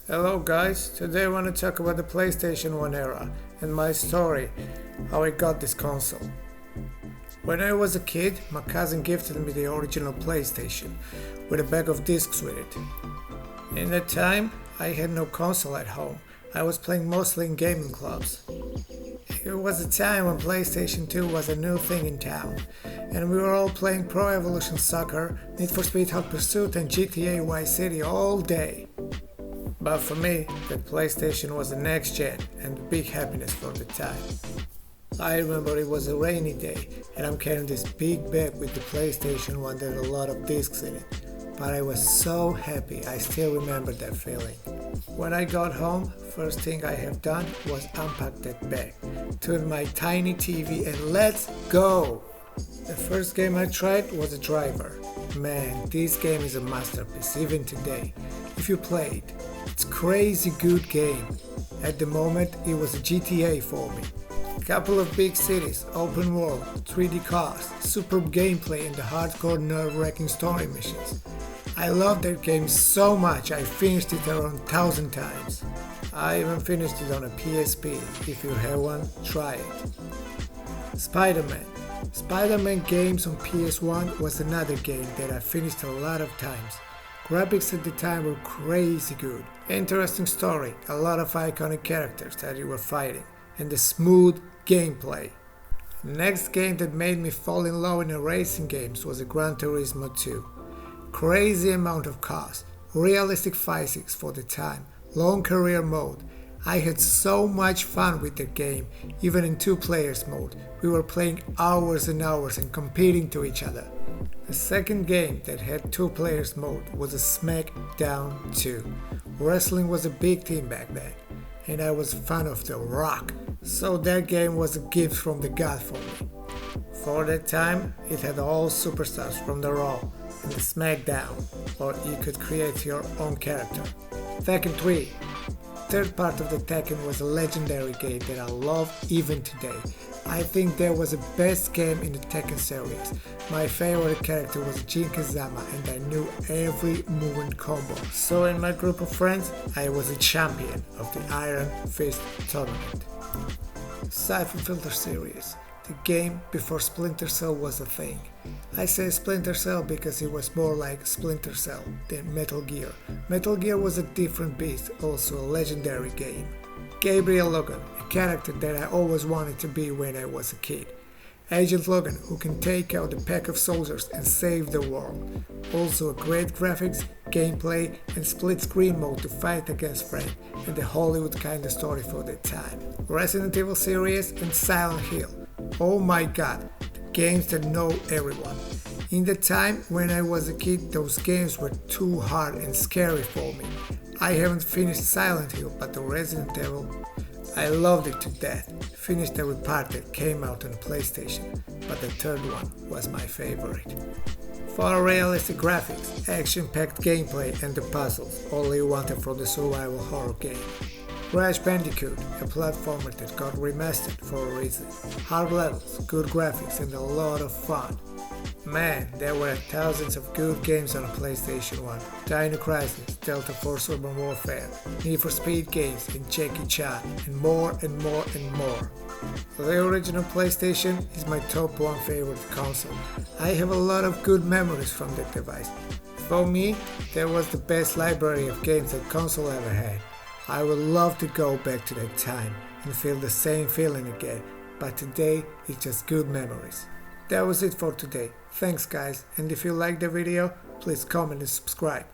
Hello guys, today I want to talk about the PlayStation 1 era and my story, how I got this console. When I was a kid, my cousin gifted me the original PlayStation with a bag of discs with it. In that time, I had no console at home. I was playing mostly in gaming clubs. It was a time when PlayStation 2 was a new thing in town, and we were all playing Pro Evolution Soccer, Need for Speed Hot Pursuit and GTA Vice City all day. But for me, the PlayStation was the next gen and a big happiness for the time. I remember it was a rainy day and I'm carrying this big bag with the PlayStation 1 that had a lot of discs in it. But I was so happy, I still remember that feeling. When I got home, first thing I have done was unpack that bag, turn my tiny TV and let's go! The first game I tried was a Driver. Man, this game is a masterpiece even today. If you play it, it's crazy good game. At the moment it was a GTA for me. Couple of big cities, open world, 3D cars, superb gameplay and the hardcore nerve-wracking story missions. I love that game so much I finished it around 1000 times. I even finished it on a PSP. If you have one, try it. Spider-Man. Spider-Man games on PS1 was another game that I finished a lot of times. Graphics at the time were crazy good. Interesting story, a lot of iconic characters that you were fighting, and a smooth gameplay. Next game that made me fall in love in racing games was a Gran Turismo 2. Crazy amount of cars, realistic physics for the time, long career mode. I had so much fun with the game, even in 2 players mode. We were playing hours and hours and competing to each other. The second game that had 2 players mode was a SmackDown 2. Wrestling was a big thing back then, and I was a fan of The Rock, so that game was a gift from the God for me. For that time, it had all superstars from the Raw and the SmackDown, or you could create your own character. Tekken 3. Third part of the Tekken was a legendary game that I love even today. I think that was the best game in the Tekken series. My favorite character was Jin Kazama and I knew every move and combo. So in my group of friends, I was a champion of the Iron Fist tournament. Siphon Filter series. The game before Splinter Cell was a thing. I say Splinter Cell because it was more like Splinter Cell than Metal Gear. Metal Gear was a different beast, also a legendary game. Gabriel Logan, a character that I always wanted to be when I was a kid. Agent Logan, who can take out a pack of soldiers and save the world. Also a great graphics, gameplay and split screen mode to fight against friends, and the Hollywood kind of story for that time. Resident Evil series and Silent Hill. Oh my god, the games that know everyone. In the time when I was a kid, those games were too hard and scary for me. I haven't finished Silent Hill, but the Resident Evil, I loved it to death. Finished every part that came out on PlayStation, but the third one was my favorite. For realistic graphics, action-packed gameplay and the puzzles, all you wanted from the survival horror game. Crash Bandicoot, a platformer that got remastered for a reason. Hard levels, good graphics and a lot of fun. Man, there were thousands of good games on PlayStation 1. Dino Crisis, Delta Force Urban Warfare, Need for Speed games and Jackie Chan, and more and more and more. The original PlayStation is my top 1 favorite console. I have a lot of good memories from that device. For me, that was the best library of games that console ever had. I would love to go back to that time and feel the same feeling again, but today it's just good memories. That was it for today. Thanks guys, and if you liked the video, please comment and subscribe.